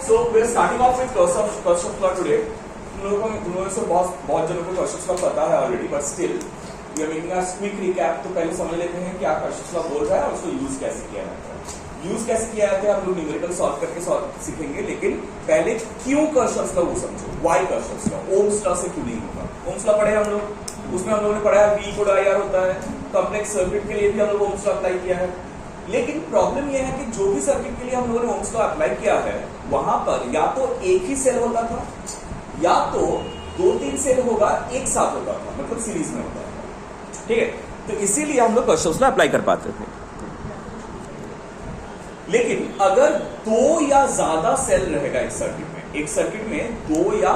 So we are starting off with Kirchhoff's law today. तुम लोगों से बहुत जनों को Kirchhoff's law पता है already, but still we are making a quick recap. तो पहले समझ लेते हैं क्या Kirchhoff's law बोल रहा है और उसको यूज कैसे किया जाता है। यूज कैसे किया जाता है हम लोग न्यूमेरिकल सॉल्व करके सीखेंगे, लेकिन पहले क्यों Kirchhoff's law वो समझो। Why Kirchhoff's law? Ohm's law से क्यों नहीं होगा? ओम्स लॉ पढ़े हम लोग, उसमें हम लोगों ने पढ़ा है V इक्वल टू IR होता है। कॉम्प्लेक्स सर्किट के लिए भी हम लोग ओम्स लॉ अप्लाई किया है, लेकिन प्रॉब्लम यह है कि जो भी सर्किट के लिए हम लोगों ने ओम्स लॉ अप्लाई किया है वहां पर या तो एक ही सेल होता था या तो 2-3 सेल होगा एक साथ होता था, मतलब सीरीज में होता था। ठीक है, तो इसीलिए हम लोग Kirchhoff's लॉ अप्लाई कर पाते थे। लेकिन अगर 2 या ज्यादा सेल रहेगा एक सर्किट में 2 या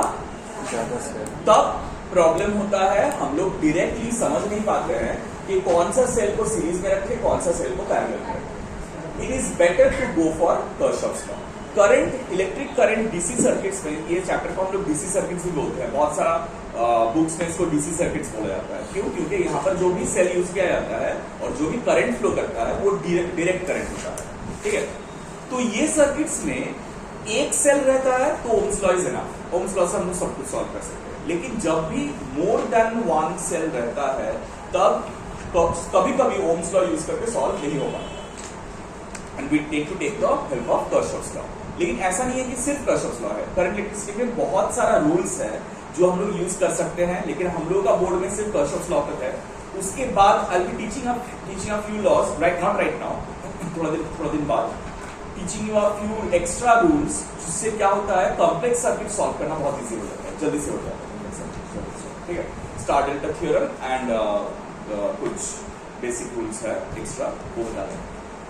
ज्यादा सेल, तब प्रॉब्लम होता है। हम लोग डायरेक्टली समझ नहीं पाते हैं कि कौन सा सेल को सीरीज में रखे, कौन सा सेल को पैरेलल में रखे। It is better to go for Kirchhoff's law. Current, electric current DC circuits में, ये चैप्टर को हम लोग डीसी सर्किट्स भी बोलते हैं, बहुत सारा बुक्स में इसको डीसी सर्किट्स बोला जाता है। क्यों? क्योंकि यहाँ पर जो भी सेल यूज किया जाता है और जो भी करंट फ्लो करता है वो डायरेक्ट करंट होता है। ठीक है, तो ये सर्किट्स में एक सेल रहता है तो Ohm's law is enough. Ohm's law से हम लोग सब कुछ सॉल्व कर सकते हैं। लेकिन जब भी मोर देन 1 सेल रहता है तब कभी कभी ओम्स लॉ यूज करके सॉल्व नहीं हो पाता, and we take the help of Kirchhoff's law. लेकिन ऐसा नहीं है कि सिर्फ Kirchhoff's लॉ है। करंट इलेक्ट्रिसिटी में बहुत सारा रूल्स है जो हम लोग यूज कर सकते हैं, लेकिन हम लोगों का बोर्ड में सिर्फ Kirchhoff's लॉ तक है। उसके बाद I will be teaching a few laws, not right now, थोड़ा दिन बाद teaching you a few extra rules, जिससे क्या होता है कॉम्प्लेक्स सर्किट सॉल्व करना बहुत इजी हो जाता है, जल्दी से हो जाता है। ठीक है, स्टार डेल्टा थ्योरम एंड कुछ बेसिक रूल्स है एक्स्ट्रा, वो बता दें।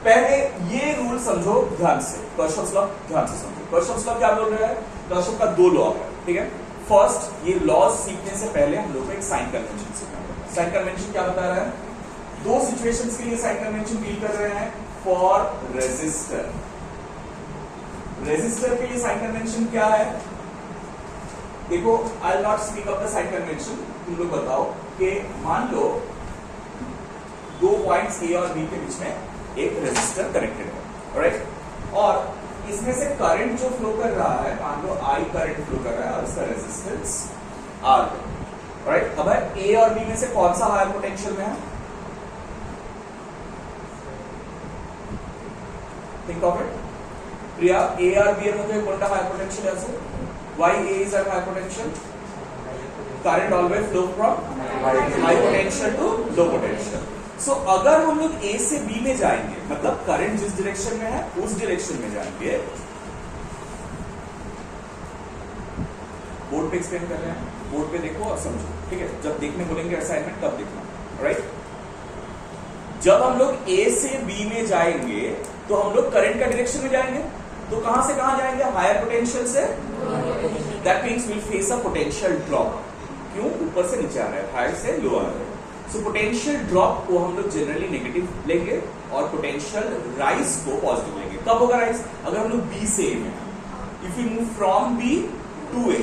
पहले ये रूल समझो ध्यान से, Kirchhoff's लॉ ध्यान से समझो। Kirchhoff's लॉ क्या बोल रहा है? Kirchhoff का 2 लॉ है। ठीक है, फर्स्ट, ये लॉज सीखने से पहले हम लोग को एक साइन कन्वेंशन सीखना है। साइन कन्वेंशन क्या बता रहा है? 2 सिचुएशंस के लिए साइन कन्वेंशन डील कर रहे हैं। फॉर रेजिस्टर, रेजिस्टर के लिए साइन कन्वेंशन क्या है? देखो, I will not speak of the sign convention, तुम लोग बताओ कि मान लो 2 पॉइंट्स ए और बी के बीच में एक रेजिस्टर कनेक्टेड है, राइट? और इसमें से करंट जो फ्लो कर रहा है, मान लो I करंट फ्लो कर रहा है और इसका रेजिस्टेंस R है, राइट? अब ए और बी में से कौन सा हायर पोटेंशियल में है? Think of it. Priya, A और बी এর মধ্যে কোনটা হাই পোটেনশিয়াল আছে? Why A is at high potential? Current always flow from high potential to low potential. So अगर हम लोग A से B में जाएंगे, मतलब करंट जिस डायरेक्शन में है उस डायरेक्शन में जाएंगे। बोर्ड पे एक्सप्लेन कर रहे हैं, बोर्ड पे देखो और समझो। ठीक है, जब देखने बोलेंगे असाइनमेंट तब देखना, राइट? जब हम लोग A से B में जाएंगे तो हम लोग करंट का डायरेक्शन में जाएंगे, तो कहां से कहां जाएंगे? हायर पोटेंशियल से। That means will face a potential drop. क्यों? ऊपर से नीचे आ रहा है, हायर से लो आ रहा है। सो पोटेंशियल ड्रॉप को हम लोग जनरली नेगेटिव लेंगे और पोटेंशियल राइज को पॉजिटिव लेंगे। कब होगा राइज? अगर हम लोग B से A में, if you move from B to A,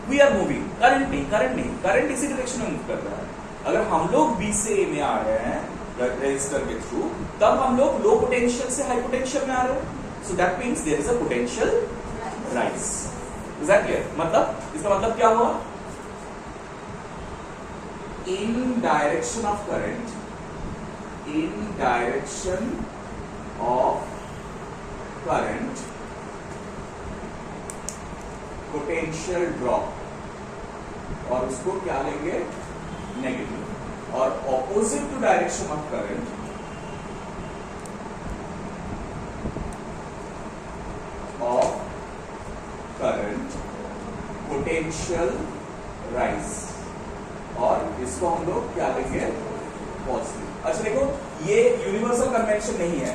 we are moving. Current इसी डायरेक्शन में मूव कर रहा है। अगर हम लोग B से A में आ रहे हैं रेजिस्टर के थ्रू, तब हम लोग लो पोटेंशियल से हाई पोटेंशियल में आ रहे हैं। So that means there is a potential rise. Is that clear? मतलब इसका मतलब क्या हुआ? In direction of current, potential drop, और उसको क्या लेंगे? नेगेटिव। और opposite to direction of current, potential rise, और इसको हम लोग क्या लेंगे? पॉजिटिव। अच्छा देखो, ये यूनिवर्सल कन्वेंशन नहीं है,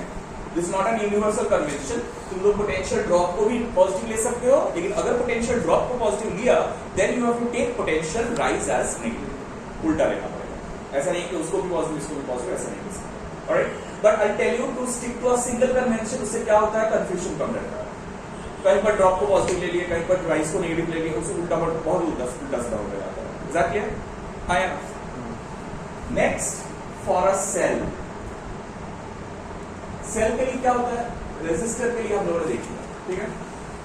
this not an universal convention. तुम लोग पोटेंशियल ड्रॉप को भी पॉजिटिव ले सकते हो, लेकिन अगर पोटेंशियल ड्रॉप को पॉजिटिव लिया then you have to take potential rise as negative. उल्टा लेना पड़ेगा, ऐसा नहीं कि उसको भी पॉजिटिव इसको भी पॉजिटिव, ऐसा नहीं कर सकते। Alright, but I tell you to stick to a single convention. उससे क्या होता है? कंफ्यूजन कम रहता है। कहीं पर ड्रॉप को पॉजिटिव ले लिया, कहीं पर राइज को नेगेटिव ले लिया, उससे उल्टा बहुत उल्टा सीधा हो जाता है। Is that clear? Next, for a cell, cell के लिए क्या होता है? रेजिस्टर के लिए हम लोगों ने देखा, ठीक है?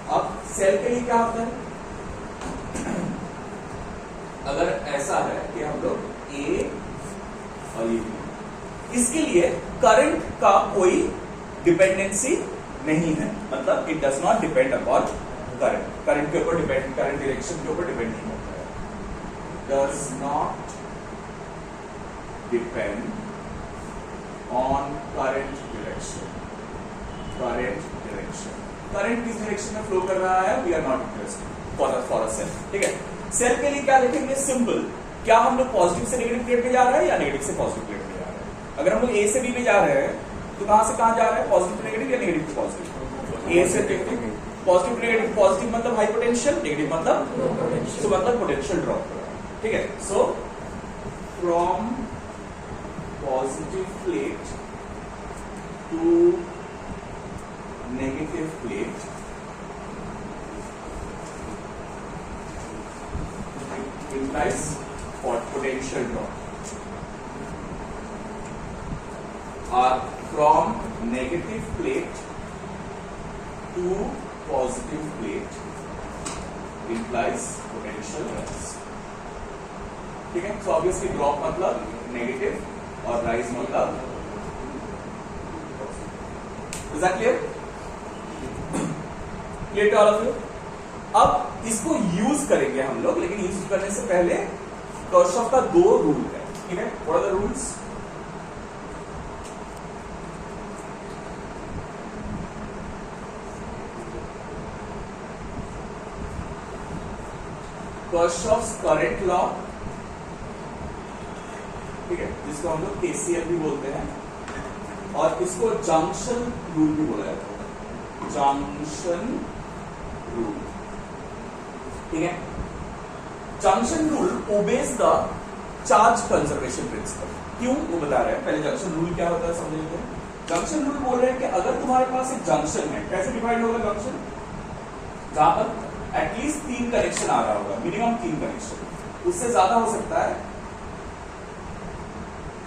अब सेल के लिए क्या होता है, अगर ऐसा है कि हम लोग ए और ये बी, इसके लिए करंट का कोई डिपेंडेंसी नहीं है, मतलब it does not depend upon current, current के ऊपर डिपेंड, करंट डायरेक्शन के ऊपर डिपेंड नहीं होता है, does not depend on current direction, current direction, current किस डायरेक्शन में फ्लो कर रहा है, we are not interested for a cell, ठीक है। सेल के लिए क्या लिखेंगे, सिंपल, क्या हम लोग पॉजिटिव से नेगेटिव प्लेट में जा रहे हैं या नेगेटिव से पॉजिटिव प्लेट में जा रहे हैं, अगर हम लोग ए से बी में जा रहे हैं तो कहां से कहां जा रहे हैं, पॉजिटिव टू नेगेटिव या नेगेटिव टू पॉजिटिव, ए से negative, positive to negative, positive मतलब हाई पोटेंशियल, नेगेटिव मतलब तो मतलब पोटेंशियल ड्रॉप, ठीक है। So from positive plate to negative plate implies potential drop, or from negative plate to positive plate implies potential rise, ठीक है। So obviously drop मतलब negative और राइज मतलब, is that clear, clear to all of you. अब इसको use करेंगे हम लोग, लेकिन यूज करने से पहले किरचॉफ का दो रूल है, ठीक है। What are the rules, Kirchhoff's current law, ठीक है, जिसको हम लोग केसीएल भी बोलते हैं, और इसको जंक्शन रूल भी बोला जाता है, जंक्शन रूल, ठीक है। Junction rule obeys the charge conservation principle, क्यों वो बता रहे हैं, पहले जंक्शन रूल क्या होता है समझ लेते हैं। जंक्शन रूल बोल रहे हैं कि अगर तुम्हारे पास एक जंक्शन है, कैसे डिफाइंड होगा जंक्शन, जहां पर एटलीस्ट 3 कनेक्शन आ रहा होगा, मिनिमम 3 कनेक्शन, उससे ज्यादा हो सकता है,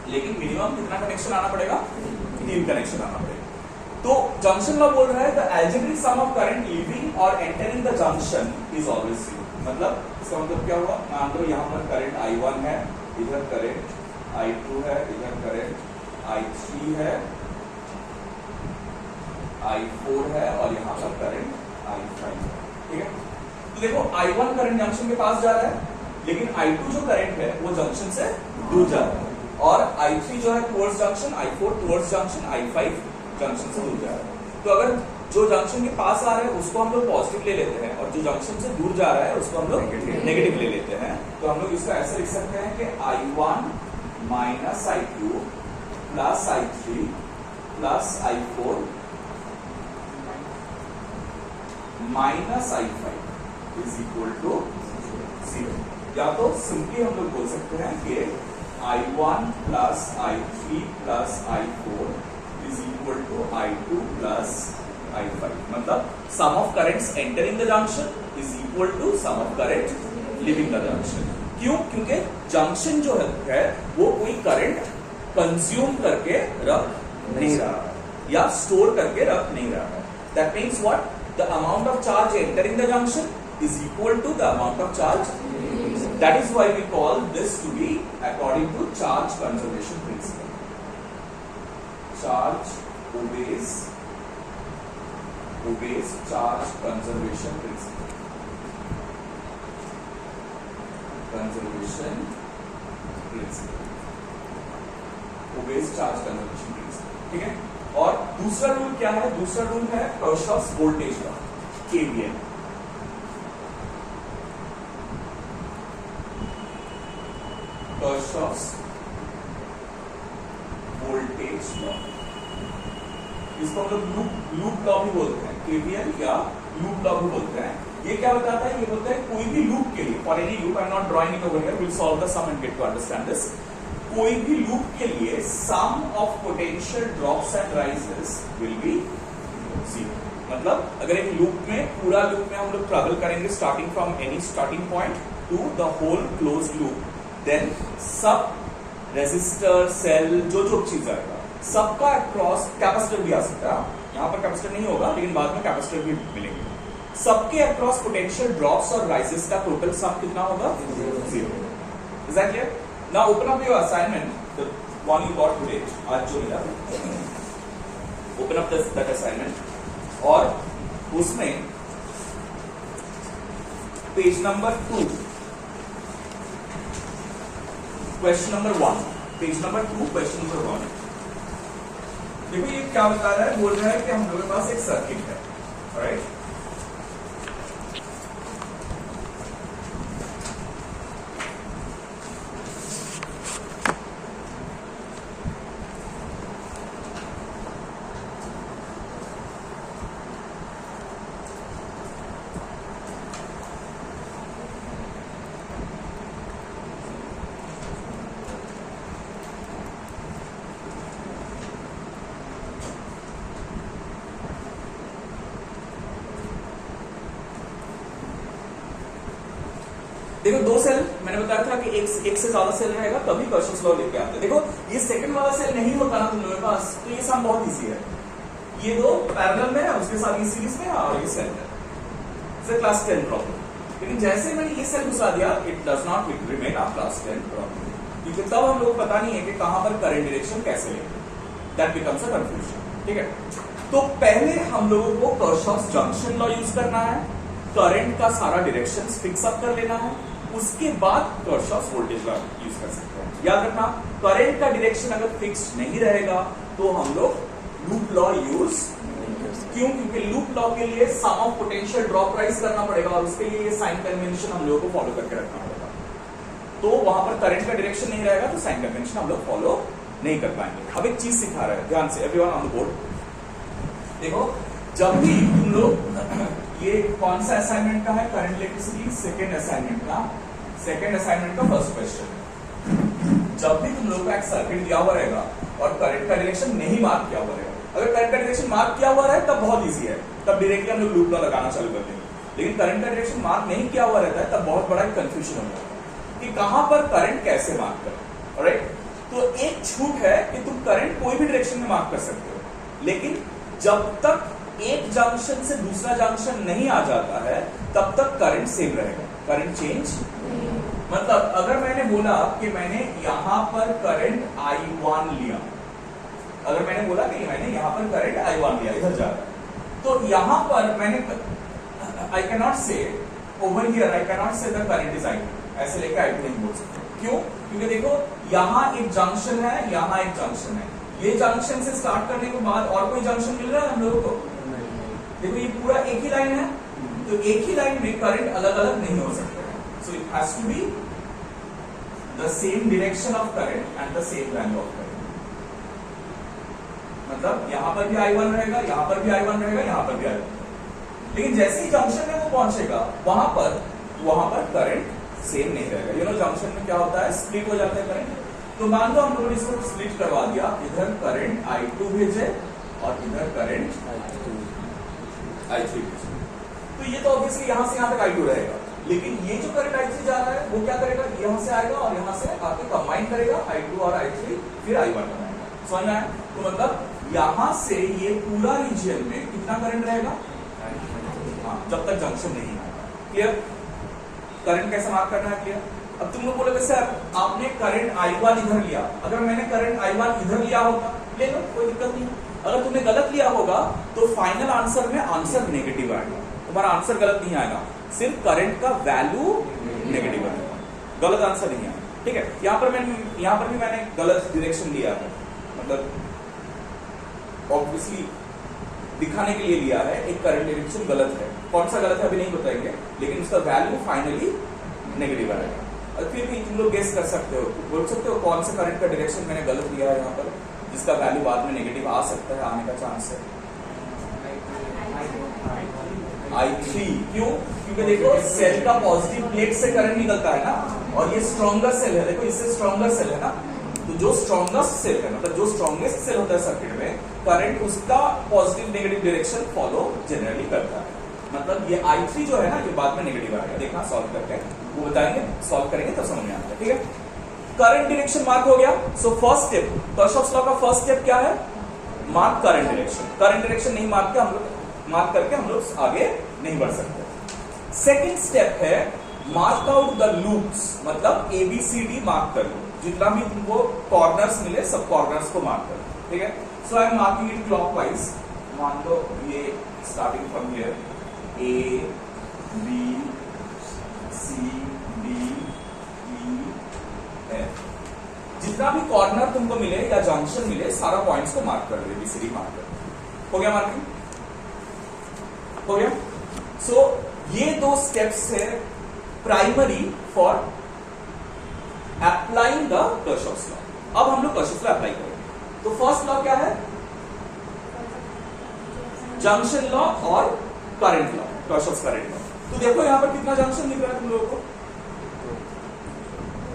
लेकिन मिनिमम कितना कनेक्शन आना पड़ेगा, 3 कनेक्शन आना पड़ेगा। तो जंक्शन लॉ बोल रहा है the algebraic sum of current leaving और entering the junction is always 0, मतलब इसका मतलब क्या हुआ, मान लो यहाँ पर करंट I1 है, इधर करंट I2 है, इधर करंट I3 है, I4 है, और यहाँ पर करंट I5 है, ठीक है। तो देखो I1 करंट जंक्शन के पास जा रहा है, लेकिन I2 जो करंट है वो जंक्शन से दूर जा रहा है, और I3 जो है towards junction, I4 towards junction, I5 junction से दूर जा रहा है। तो अगर जो जंक्शन के पास आ रहा है उसको हम लोग पॉजिटिव ले लेते हैं, और जो जंक्शन से दूर जा रहा है उसको हम लोग नेगेटिव ले लेते हैं, तो हम लोग इसका ऐसे लिख सकते हैं कि I1 minus I2 plus I3 plus I4 minus I5 is equal to 0, या तो सिंपली हम लोग बोल सकते हैं कि I1 plus I3 plus I4 is equal to I2 plus I5, मतलब sum of currents entering the junction is equal to sum of current leaving the junction। क्यों, क्योंकि जंक्शन जो है वो कोई करंट कंज्यूम करके रख नहीं रहा है या स्टोर करके रख नहीं रहा है। That means what, the amount of charge entering the junction is equal to the amount of charge, that is why we call this to be according to charge conservation principle। charge obeys charge conservation principle, conservation principle obeys charge conservation principle, ठीक है। और दूसरा rule क्या है, दूसरा rule है Kirchhoff's voltage law, KVL। Kirchhoff's voltage law, इसको हम लोग लूप लॉ भी बोलते हैं, KVL या लूप लॉ भी बोलते हैं। ये क्या बताता है, ये बोलता है कोई भी लूप के लिए, for any loop, I am not drawing it over here, will solve the sum and get to understand this. कोई भी लूप के लिए sum of potential drops and rises will be 0, मतलब अगर एक लूप में, पूरा लूप में हम लोग ट्रैवल करेंगे starting from any starting point to the whole close loop, then सब रेजिस्टर, सेल, जो चीज आएगा सबका अक्रॉस, कैपेसिटर भी आ सकता है, यहाँ पर कैपेसिटर नहीं होगा लेकिन बाद में कैपेसिटर भी मिलेंगे, सबके अक्रॉस पोटेंशियल ड्रॉप्स और राइजेस का टोटल सम कितना होगा? 0. Is that clear? Now open up your assignment, the one you got today, आज जो मिला, ओपन अप दैट असाइनमेंट और उसमें page number 2, question number 1, page number 2, question number 1. देखो ये क्या बता रहा है, बोल रहा है कि हम लोगों के पास एक सर्किट है, ऑलराइट. देखो दो सेल मैंने बताया था कि एक से ज्यादा सेल रहेगा तभी कर्शफ लॉ लेके आते हैं. देखो ये सेकंड वाला सेल नहीं होता ना तुम लोगों के पास, तो ये सम बहुत इजी है. ये दो पैरेलल में है, उसके साथ ये सीरीज में है और ये सेल है. It's a class 10 problem. लेकिन जैसे मैंने ये सेल घुसा दिया, it does not remain a class 10 problem, क्योंकि तब हम लोग पता नहीं है कि कहां पर करंट डायरेक्शन कैसे लेंगे. That becomes a confusion. ठीक है, तो पहले हम लोगों को कर्शॉफ्स जंक्शन लॉ यूज करना है, करंट का सारा डायरेक्शन फिक्स अप कर लेना है, उसके बाद कर्शॉफ्स वोल्टेज लॉ यूज कर सकते हैं. याद रखना, करंट का डायरेक्शन अगर फिक्स नहीं रहेगा तो हम लोग लूप लॉ यूज क्यों? क्योंकि लूप लॉ के लिए sum of potential drop rise करना पड़ेगा और उसके लिए ये साइन कन्वेंशन हम लोगों को फॉलो करके रखना पड़ेगा. तो वहां पर करंट का डायरेक्शन नहीं रहेगा तो साइन कन्वेंशन हम लोग फॉलो नहीं कर पाएंगे. अब एक चीज सिखा रहा है, ध्यान से एवरीवन ऑन द बोर्ड. देखो जब भी तुम लोग, ये कौन सा असाइनमेंट का है? करंट इलेक्ट्रिसिटी सेकंड असाइनमेंट का फर्स्ट क्वेश्चन. जब भी तुम लोग का एक सर्किट दिया हुआ रहेगा और करंट का डायरेक्शन नहीं मार्क किया हुआ रहेगा, अगर करंट का डायरेक्शन मार्क किया हुआ रहे तब बहुत इजी है, तब डायरेक्टली हम लोग लूप लॉ लगाना चालू कर देंगे. लेकिन करंट का डायरेक्शन मार्क नहीं किया हुआ रहता है तब बहुत बड़ा कंफ्यूजन हो जाता है कि कहां पर करंट कैसे मार्क करें. ऑलराइट, तो एक छूट है कि तुम करंट कोई भी डायरेक्शन में मार्क कर सकते हो, लेकिन जब तक एक जंक्शन से दूसरा जंक्शन नहीं आ जाता है तब तक करंट सेम रहेगा. करंट चेंज मतलब अगर मैंने बोला कि मैंने यहां पर करंट I1 लिया, अगर मैंने बोला कि मैंने यहां पर करंट I1 लिया, इधर जा रहा है, तो यहां पर मैंने आई कैन नॉट से over here, I can not से द करंट इज I2, ऐसे लेके I2 नहीं बोल सकते. क्यों? क्योंकि देखो यहां एक जंक्शन है, यहां एक जंक्शन है, ये जंक्शन से स्टार्ट करने के बाद और कोई जंक्शन मिल रहा है हम लोगों को? देखो ये पूरा एक ही लाइन है, तो एक ही लाइन में करंट अलग अलग नहीं हो सकते. So it has to be the same direction of current and the same value of current. मतलब यहां पर भी I1 रहेगा, यहां पर भी I1 रहेगा, यहां पर भी I1. लेकिन जैसे ही जंक्शन में वो पहुंचेगा वहां पर करंट सेम नहीं रहेगा. यू नो जंक्शन में क्या होता है, स्प्लिट हो जाता है करंट. तो मान लो हम लोगों ने इसको स्प्लिट करवा दिया, इधर करंट I2 भेजे और इधर करंट I3 भेजे. तो ये तो ऑब्वियसली यहां से यहां तक I2 रहेगा, लेकिन ये जो करंट I3 जा रहा है वो क्या करेगा, यहां से आएगा और यहां से आके कंबाइन करेगा I2 और I3, फिर I1 बनाएगा. समझ में आया? तो मतलब यहां से ये पूरा रीजन में कितना करंट रहेगा? हाँ, जब तक जंक्शन नहीं आएगा. क्लियर? करंट कैसे मार्क करना है? क्लियर? अब तुम लोग बोलोगे सर आपने करंट I1 इधर लिया, अगर मैंने करंट I1 इधर लिया होगा, ले लो, कोई दिक्कत नहीं. अगर तुमने गलत लिया होगा तो फाइनल आंसर में आंसर नेगेटिव आएगा, तुम्हारा आंसर गलत नहीं आएगा, सिर्फ करंट का वैल्यू नेगेटिव आएगा, गलत आंसर नहीं आएगा. ठीक है, यहां पर भी मैंने गलत डायरेक्शन लिया है, मतलब ऑब्वियसली दिखाने के लिए लिया है. एक करंट डायरेक्शन गलत है, कौन सा गलत है अभी नहीं बताएंगे, लेकिन उसका वैल्यू फाइनली नेगेटिव आएगा. और फिर भी तुम लोग गेस कर सकते हो, बोल सकते हो कौन सा करंट का डायरेक्शन मैंने गलत लिया है यहाँ पर, जिसका वैल्यू बाद में नेगेटिव आ सकता है, आने का चांस है. I3. क्यों? क्योंकि देखो सेल का पॉजिटिव प्लेट से करंट निकलता है ना, और ये स्ट्रॉन्गर सेल है, देखो इससे स्ट्रॉन्गर सेल है ना, तो जो स्ट्रॉन्गेस्ट सेल है, मतलब जो स्ट्रॉन्गेस्ट सेल होता है सर्किट में, करंट उसका positive negative direction follow generally करता है. मतलब ये I3 जो है ना, ये बाद में नेगेटिव आएगा, देखना सॉल्व करके वो बताएंगे, सॉल्व करेंगे तब समझ में आता है. ठीक है, करंट डायरेक्शन मार्क हो गया. So first step, Kirchhoff's law का फर्स्ट स्टेप क्या है? Mark current direction. Current direction नहीं मार्क किया हम लोग, मार्क करके हम लोग आगे नहीं बढ़ सकते। सेकेंड स्टेप है मार्क आउट द लूप्स, मतलब ABCD मार्क कर लो, जितना भी तुमको कॉर्नर्स मिले सब कॉर्नर्स को मार्क करो, ठीक है। So I am marking it clockwise. मान लो ये starting from here A B C D E F, जितना भी कॉर्नर तुमको मिले या जंक्शन मिले सारा पॉइंट्स को मार्क कर दो, ABCD मार्क कर दो। हो गया मार्किंग? हो गया। सो ये दो स्टेप्स है primary for applying the Kirchhoff's law. अब हम लोग Kirchhoff's लॉ अप्लाई करेंगे। तो फर्स्ट लॉ क्या है? जंक्शन लॉ और current law, Kirchhoff's current law. तो देखो यहां पर कितना जंक्शन दिख रहा है तुम लोगों को?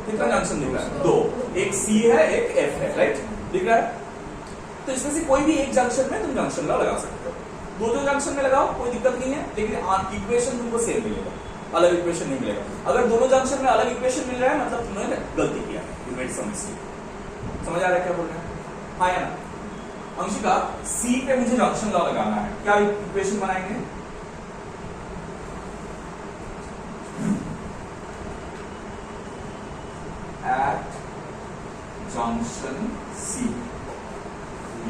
कितना जंक्शन दिख रहा है? दो, एक C है एक F है, राइट? दिख रहा है? तो इसमें से कोई भी एक जंक्शन में तुम जंक्शन लॉ लगा सकते हो। दो जंक्शन में लगाओ कोई दिक्कत नहीं है, लेकिन इक्वेशन तुमको सेम मिलेगा, अलग इक्वेशन नहीं मिलेगा। अगर दोनों जंक्शन में अलग इक्वेशन मिल रहा है मतलब तुमने गलती किया है, यू मेड सम मिस्टेक। समझ आ रहा है क्या बोल रहे हैं? हाँ या ना? अंशिका, C पे मुझे जंक्शन लॉ लगाना है, क्या इक्वेशन बनाएंगे? At junction C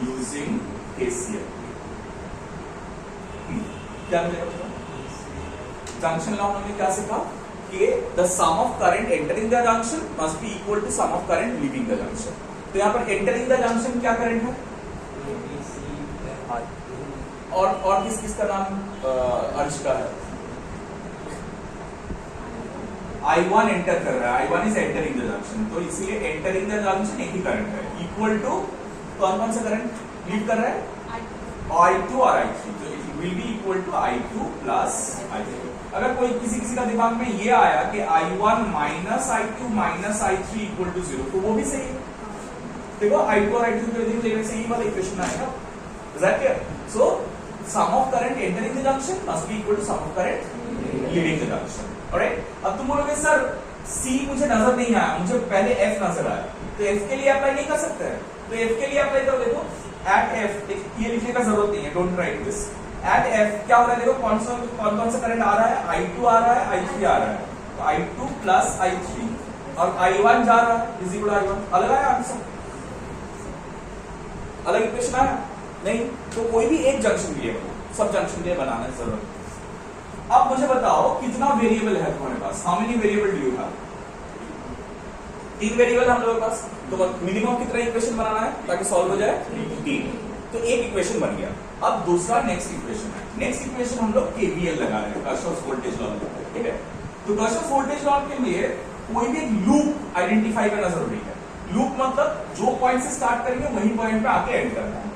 using KCL, क्या मिलेगा? जंक्शन लॉ हमने क्या सीखा कि the sum of current entering the junction must be equal to sum of current leaving the junction. तो यहाँ पर एंटरिंग द जंक्शन क्या करंट है? और किस किस का नाम अंश का है? I1 एंटर कर रहा है, I1 is entering the junction, तो इसीलिए एंटरिंग द जंक्शन एक ही करंट है, इक्वल टू कौन कौन सा करंट लीव कर रहा है? I2 और I3, तो it will be equal to I2 plus I3। अगर कोई किसी का दिमाग में ये आया कि I1 minus I2 minus I3 equal to 0, तो वो भी सही है। देखो I2 और I3 को यदि लेने से ये वाला इक्वेशन आएगा। Is that clear? So sum of current entering the junction must be equal to sum of current leaving the junction. Alright, अब तुम बोलोगे सर C मुझे नजर नहीं आया, मुझे पहले F नजर आया, तो F के लिए अप्लाई नहीं कर सकते हैं। तो F के लिए अप्लाई करो। देखो एट F, ये लिखने का जरूरत नहीं है, don't write this. At F क्या हो रहा है? देखो कौन कौन सा करंट आ रहा है? I2 आ रहा है, I3 आ रहा है, तो I2 प्लस I3 और I1 जा रहा है इज इक्वल टू I1। अलग आया आंसर? अलग इक्वेशन आया नहीं? तो कोई भी एक जंक्शन के लिए, सब जंक्शन के लिए बनाना है जरूरत। अब मुझे बताओ कितना वेरिएबल है तुम्हारे पास? How many variable do you have? 3 variable हम लोगों के पास, तो मिनिमम कितना इक्वेशन बनाना है ताकि सॉल्व हो जाए? 3। तो एक इक्वेशन बन गया। अब दूसरा नेक्स्ट इक्वेशन है। नेक्स्ट इक्वेशन हम लोग KVL लगा रहे हैं, Kirchhoff's वोल्टेज लॉ लगा रहे हैं, ठीक है। तो Kirchhoff's वोल्टेज लॉ के लिए कोई भी एक लूप आइडेंटिफाई करना जरूरी है। लूप मतलब जो पॉइंट से स्टार्ट करेंगे वही पॉइंट पे आके एंड करना है,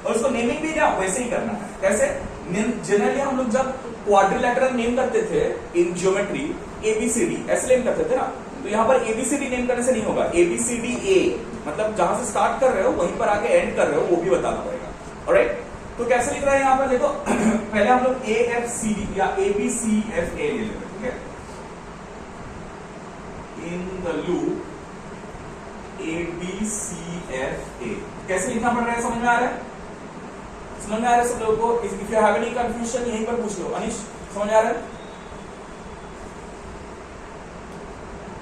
और उसको नेमिंग भी ना वैसे ही करना है। कैसे? जनरली हम लोग जब क्वाड्रिलेटरल नेम करते थे इन ज्योमेट्री, ABCD ऐसे नेम करते थे ना, तो यहाँ पर ABCD नेम करने से नहीं होगा। ABCDA मतलब जहां से स्टार्ट कर रहे हो वहीं पर आके एंड कर रहे हो, वो भी बताना पड़ेगा। ऑलराइट, तो कैसे लिख रहे हैं यहाँ पर? देखो पहले हम लोग AFCD या ABCFA ले लेते हैं, ठीक है। इन द लूप ABCFA कैसे लिखना पड़ रहा है? समझ में आ रहा है? समझ में आ रहा है सब लोगों को? If you have any confusion यहीं पर पूछ लो। अनिश समझ आ रहा है?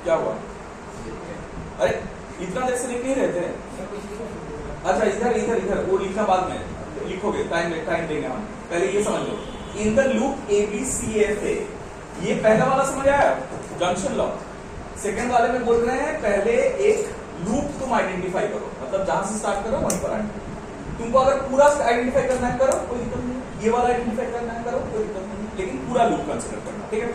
क्या हुआ? अरे इतना देर से लिख नहीं रहे थे? अच्छा इधर इधर इधर वो लिखना बाद में लिखोगे, टाइम देंगे हम। पहले ये समझ लो, इन द लूप ABCFA, ये पहला वाला समझ आया जंक्शन लॉ। सेकंड वाले में बोल रहे हैं पहले एक लूप तुम आइडेंटिफाई करो, मतलब जहां से स्टार्ट करो वहीं पर आइडेंटिफाई। तुमको अगर पूरा आइडेंटिफाई करना है करो, कोई दिक्कत नहीं। ये वाला आइडेंटिफाई करना है करो, कोई दिक्कत नहीं, लेकिन पूरा लूप कंसीडर करना, ठीक है।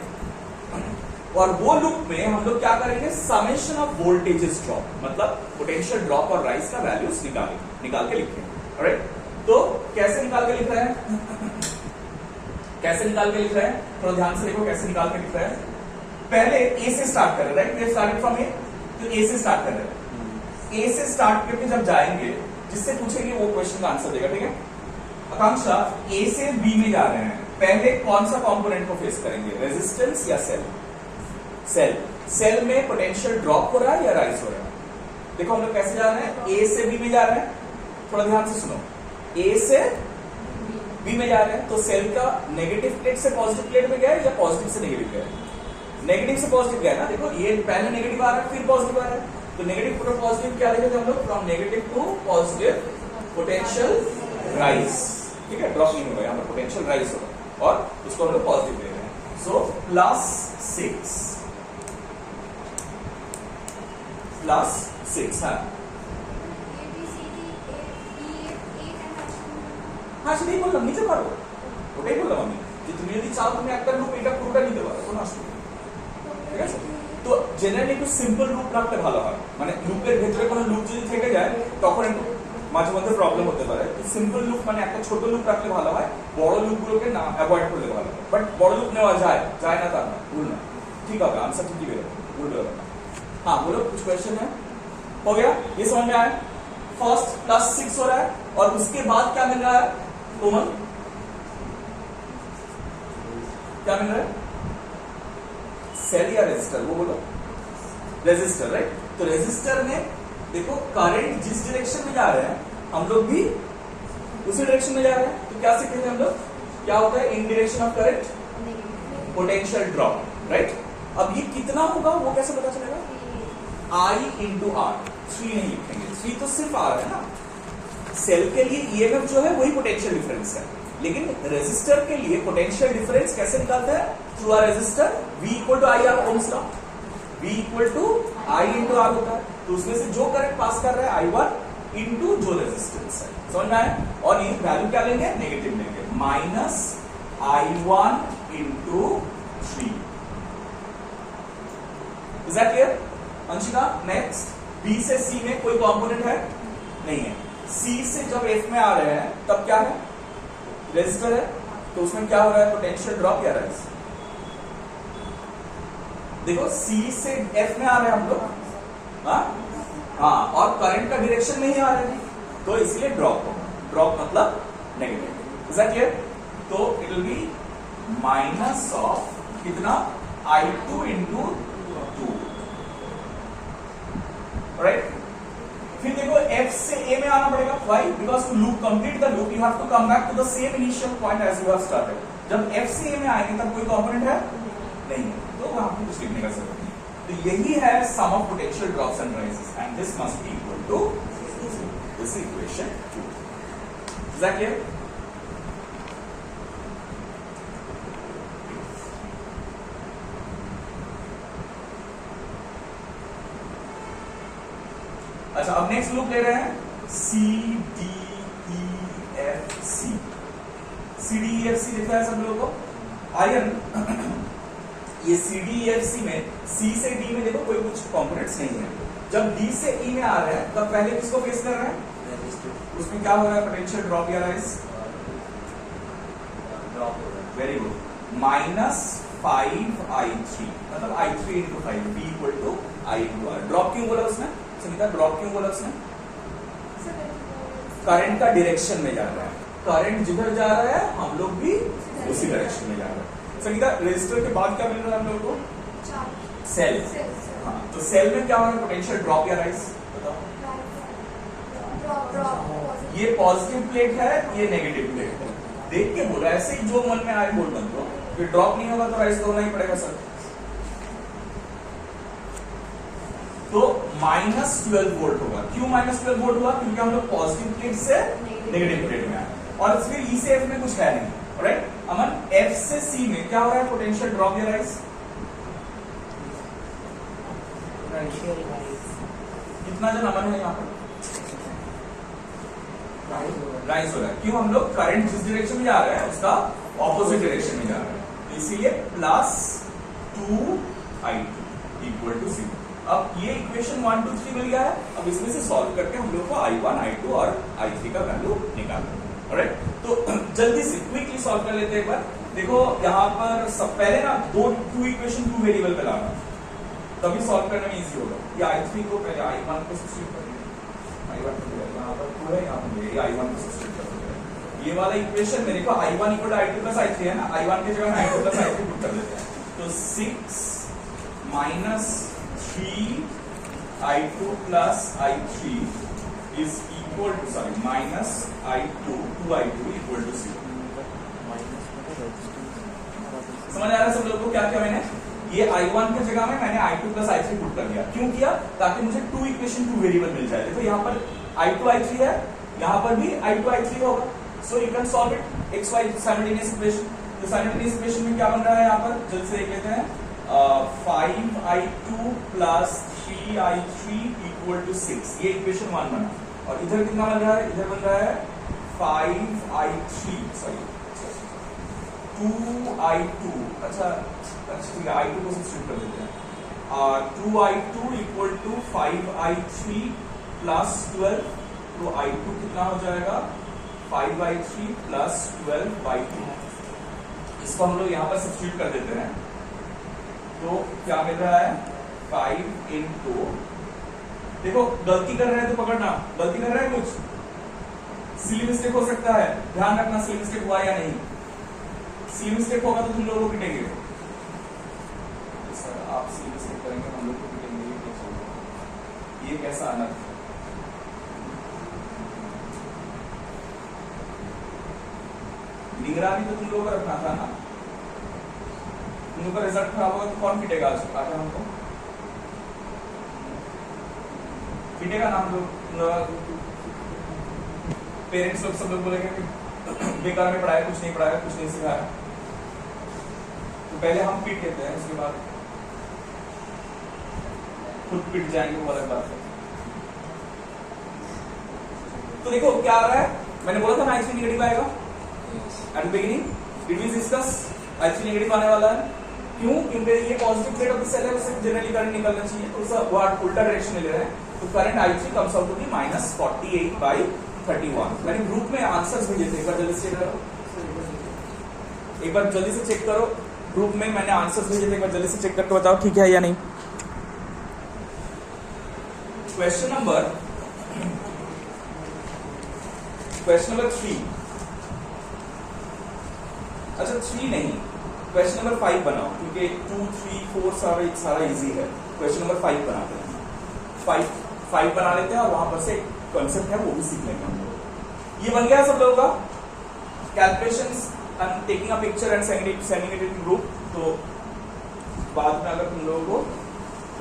और वो लूप में हम लोग क्या करेंगे? समेशन ऑफ वोल्टेजेस ड्रॉप, मतलब पोटेंशियल ड्रॉप और राइज का वैल्यूज निकाल के लिखेंगे। ऑलराइट, तो कैसे निकाल के लिख रहे हैं? कैसे निकाल के लिख रहे हैं? थोड़ा ध्यान से देखो कैसे निकाल के लिख रहे हैं। पहले A से स्टार्ट कर रहे हैं, right? We started from A, तो A से स्टार्ट कर रहे हैं। A से स्टार्ट करके जब जाएंगे, जिससे पूछेंगे वो क्वेश्चन का आंसर देगा, ठीक है। आकांक्षा A से B में जा रहे हैं, पहले कौन सा कंपोनेंट को फेस करेंगे? रेजिस्टेंस या सेल? सेल में पोटेंशियल ड्रॉप हो रहा है या राइज हो रहा है? देखो हम लोग कैसे जा रहे हैं? A से B में जा रहे हैं, थोड़ा ध्यान से सुनो। A से बी में जा रहे हैं, तो सेल का नेगेटिव प्लेट से पॉजिटिव प्लेट में गया है या पॉजिटिव से नेगेटिव गया है? नेगेटिव से पॉजिटिव गया है ना। देखो ये पहले नेगेटिव आ रहा है फिर पॉजिटिव आ रहा है, तो नेगेटिव टू पॉजिटिव क्या लिखे थे हम लोग? From negative to positive potential rise. ठीक है, ड्रॉप नहीं होगा यहाँ पर, पोटेंशियल राइज होगा और उसको हम लोग पॉजिटिव ले रहे हैं। सो +6 है। हाँ नहीं बोलলাম নিতে পারো, ওটাই বললাম আমি যে তুমি যদি চাও তুমি একটা লুপ এটা পুরোটা নিতে পারো, কোনো অসুবিধা নেই। ঠিক আছে, তো জেনারেলি একটু সিম্পল লুপ রাখলে ভালো হয়, মানে লুপের ভেতরে কোনো লুপ যদি থেকে যায় তখন একটু মাঝে মধ্যে প্রবলেম হতে পারে। সিম্পল লুপ মানে একটা ছোট লুপ রাখলে ভালো হয়, বড় লুপগুলোকে না অ্যাভয়েড করলে ভালো হয়। বাট বড় লুপ নেওয়া যায় না তার না, ভুল না, ठीक होगा आंसर ठीक ही होगा, भूल होगा। हाँ बोलो, कुछ क्वेश्चन है? हो गया, ये समझ में आया? फर्स्ट +6 हो रहा है और उसके बाद क्या मिल रहा है कोमल? क्या मिल रहा है? सेल या रेजिस्टर? वो बोलो, रेजिस्टर, राइट। तो रेजिस्टर में देखो करंट जिस डायरेक्शन में जा रहे हैं हम लोग भी उसी डायरेक्शन में जा रहे हैं, तो क्या सीखेंगे हम लोग? क्या होता है इन direction of current? Potential drop, right. अब ये कितना होगा वो कैसे पता चलेगा? I into are. 3 नहीं लिखेंगे, 3 तो सिर्फ आर है ना। सेल के लिए ईएमएफ जो है वही पोटेंशियल डिफरेंस है, लेकिन रेजिस्टर के लिए पोटेंशियल डिफरेंस कैसे निकालते हैं? Through R resistor, V equal to I R, Ohm's law. V equal to I into R होता है, तो उसमें से जो करंट पास कर रहा है I1 इंटू जो रेजिस्टेंस है, समझ में आया? और ये वैल्यू क्या लेंगे? नेगेटिव लेंगे, -I1 into 3। Is that clear Anshika? Next, B से सी में कोई कंपोनेंट है? नहीं है। सी से जब एफ में आ रहे हैं तब क्या है? रेजिस्टर है, तो उसमें क्या हो रहा है? पोटेंशियल ड्रॉप या राइज। देखो सी से एफ में आ रहे हैं हम लोग, हाँ, और करंट का डायरेक्शन में ही आ रहे हैं, तो इसलिए ड्रॉप होगा। ड्रॉप मतलब नेगेटिव। Is that clear? तो it will be minus of कितना? I2 into 2, right. फिर देखो F से A में आना पड़ेगा, why? Because to loop complete the loop you have to come back to the same initial point as you have started। जब F से A में आएंगे तब कोई कंपोनेंट है? नहीं है, तो वहां पे कुछ लिखने का जरूरत नहीं। तो यही है sum of potential drops and rises, and this must be equal to this equation 2। Is that clear? अच्छा, अब नेक्स्ट लूप ले रहे हैं CDEFC। CDEFC लिखा है सब लोगों को? आयन ये CDEFC में C से D में देखो कोई कुछ कंपोनेंट्स नहीं है। जब D से E में आ रहे हैं तब पहले किसको फेस कर रहे हैं? उसमें क्या हो रहा है? पोटेंशियल ड्रॉप या राइज? ड्रॉप हो रहा है, वेरी गुड। -5I3 मतलब I3 into 5, B equal to I into R. Drop क्यों बोला उसने? संगीता ड्रॉप क्यों बोला उसने? करंट का डायरेक्शन में जा रहा है, करंट जिधर जा रहा है हम लोग भी उसी डायरेक्शन में जा रहे हैं। संगीता रेजिस्टर के बाद क्या मिल रहा है हम लोग को? सेल। हाँ, तो सेल में क्या हो रहा है? पोटेंशियल ड्रॉप या राइज? बताओ। ये पॉजिटिव प्लेट है, ये नेगेटिव प्लेट है। देख के बोलो, ऐसे ही जो मन में आए बोल मत दो। फिर ड्रॉप नहीं होगा तो राइज तो होना ही पड़ेगा सर। तो -12 वोल्ट होगा। क्यों -12 वोल्ट हुआ? क्योंकि हम लोग पॉजिटिव प्लेट से नेगेटिव प्लेट में आए, और फिर ई से एफ में कुछ है नहीं, राइट। अमन, एफ से सी में क्या हो रहा है? पोटेंशियल ड्रॉप या राइज? कितना जन अमन है यहाँ पर? राइज हो रहा है। क्यों? हम लोग करंट जिस डायरेक्शन में जा रहे हैं उसका ऑपोजिट डायरेक्शन में जा रहे हैं, तो इसीलिए +2I2 इक्वल टू 0। अब ये इक्वेशन 1 2 3 मिल गया है। अब इसमें से सॉल्व करके हम लोग को I1 I2 और I3 का वैल्यू निकालना है, ऑलराइट। तो जल्दी से क्विकली सॉल्व कर लेते हैं एक बार। देखो यहाँ पर सब पहले ना टू इक्वेशन 2 वेरिएबल पे लाना, तभी सॉल्व करने में इजी होगा। ये I3 को पहले I1 को सब्स्टिट्यूट करेंगे, I1 को यहाँ पर पूरा यहाँ पर I1 को सब्स्टिट्यूट करेंगे। ये वाला इक्वेशन मेरे को I1 equal to I2 plus I3 है ना, I1 की जगह I2 प्लस I3 पुट कर देते हैं। तो 6 minus 3I2 plus I3 is equal to, sorry, minus I2 2I2 equal to 0। समझ आ रहा है सब लोगों को क्या क्या मैंने ये I1 की जगह में मैंने I2 प्लस I3 पुट कर दिया। क्यों किया? ताकि मुझे 2 इक्वेशन 2 वेरिएबल मिल जाए। देखो यहाँ पर I2 I3 है, यहाँ पर भी I2 I3 होगा। So you can solve it x y simultaneous equation. तो साइमल्टेनियस इक्वेशन में क्या बन रहा है यहाँ पर? जल्द से देख लेते हैं। 5I2 plus 3I3 equal to 6, ये इक्वेशन 1 बना। और इधर कितना बन रहा है? इधर बन रहा है 5I3 सॉरी 2I2। अच्छा ठीक है, I2 को सब्स्टिट्यूट कर देते हैं। 2I2 equal to 5I3 plus 12। तो I2 कितना हो जाएगा? 5I3 plus 12/2। इसको हम लोग यहाँ पर सब्स्टिट्यूट कर देते हैं। तो क्या मिल रहा है? 5 इंटू, देखो गलती कर रहे हैं तो पकड़ना, गलती कर रहे हैं कुछ सिली मिस्टेक हो सकता है, ध्यान रखना सिली मिस्टेक हुआ या नहीं। सिली मिस्टेक होगा तो तुम लोगों को पिटेंगे। सर आप सिली मिस्टेक करेंगे, हम लोग को पिटेंगे, ये कैसा अनर्थ है? निगरानी तो तुम लोगों को रखना था ना। तुम लोगों का रिजल्ट खराब होगा तो कौन पिटेगा? आगे हमको पिटेगा ना। हम लोग पेरेंट्स लोग सब लोग बोलेंगे कि बेकार में पढ़ाया, कुछ नहीं पढ़ाया, कुछ नहीं सिखाया। तो पहले हम पीट देते हैं, उसके बाद खुद पिट जाएंगे, वो अलग बात है। तो देखो क्या आ रहा है, मैंने बोला था ना I3 नेगेटिव आएगा at the beginning. It means इसका I3 नेगेटिव आने वाला है। क्यों? क्योंकि ये positive plate of the cell है, उससे जनरली करंट निकलना चाहिए, तो उसका वो उल्टा डायरेक्शन में ले रहे हैं। तो current I3 comes out to be -48/31। मैंने ग्रुप में आंसर्स भेजे थे, एक बार जल्दी से चेक करो, एक बार जल्दी से चेक करो। ग्रुप में मैंने आंसर्स भेजे थे, एक बार जल्दी से चेक करके बताओ ठीक है या नहीं। Question number 3। अच्छा 3 नहीं, क्वेश्चन नंबर 5 बनाओ, क्योंकि 2, 3, 4 सारा इजी है। क्वेश्चन नंबर 5 बनाते हैं। 5 बना लेते हैं और वहां पर से कॉन्सेप्ट है वो भी सीख लेंगे हम लोग। ये बन गया सब लोगों का calculations and taking a picture and sending it in group. तो बाद में अगर तुम लोगों को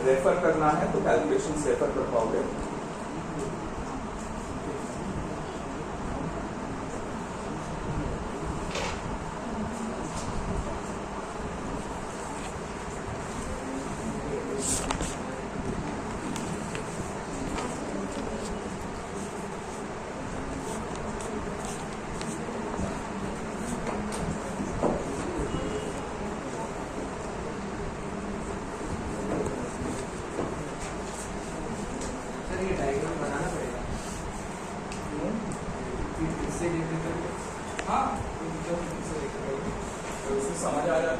रेफर करना है तो कैलकुलेशंस रेफर कर पाओगे। हाँ तो उससे समझ आ जाता है।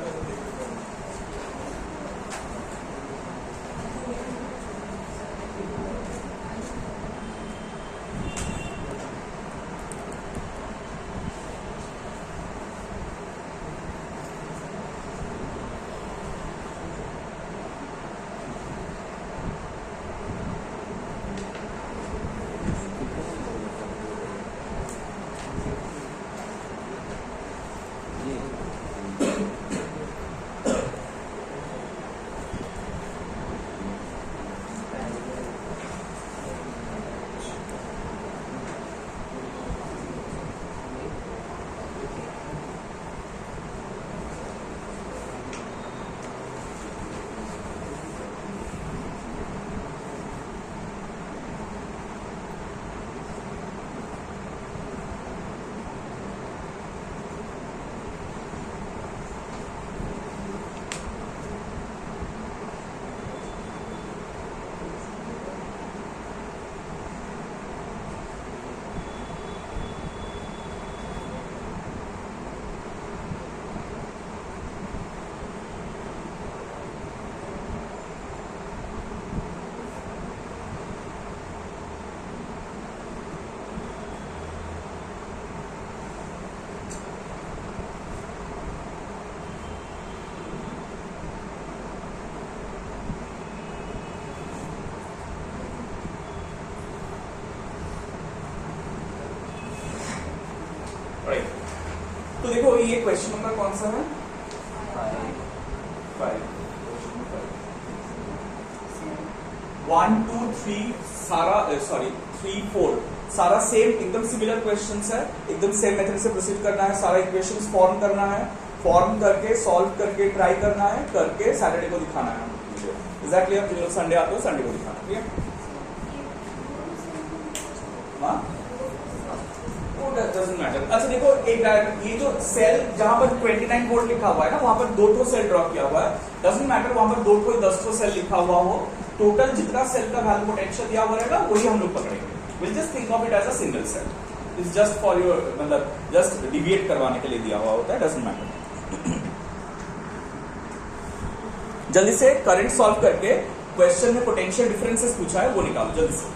ये क्वेश्चन नंबर कौन सा है? 5। 1 2 3 सारा 3 4 सारा सेम एकदम सिमिलर क्वेश्चंस है, एकदम सेम मेथड से प्रोसीड करना है, सारा इक्वेशंस फॉर्म करना है, फॉर्म करके सॉल्व करके ट्राई करना है, करके सैटरडे को दिखाना है मुझे। एग्जैक्टली आप जिन लोग संडे आते हो संडे को दिखाना, ठीक है? हाँ, डजंट मैटर। अच्छा देखो, एक ये जो सेल जहां पर 29 वोल्ट लिखा हुआ है ना, वहां पर 2 सेल ड्रॉ किया हुआ है। डजंट मैटर वहां पर 2 10 सेल लिखा हुआ हो, टोटल जितना सेल का वैल्यू पोटेंशियल दिया हुआ रहेगा वही हम लोग पकड़ेंगे। Will just think of it as a single cell. It's just for your, मतलब जस्ट डिविएट करवाने के लिए दिया हुआ होता है, डजंट मैटर। जल्दी से करंट सॉल्व करके क्वेश्चन में पोटेंशियल डिफरेंसेस पूछा है वो निकालो जल्दी से।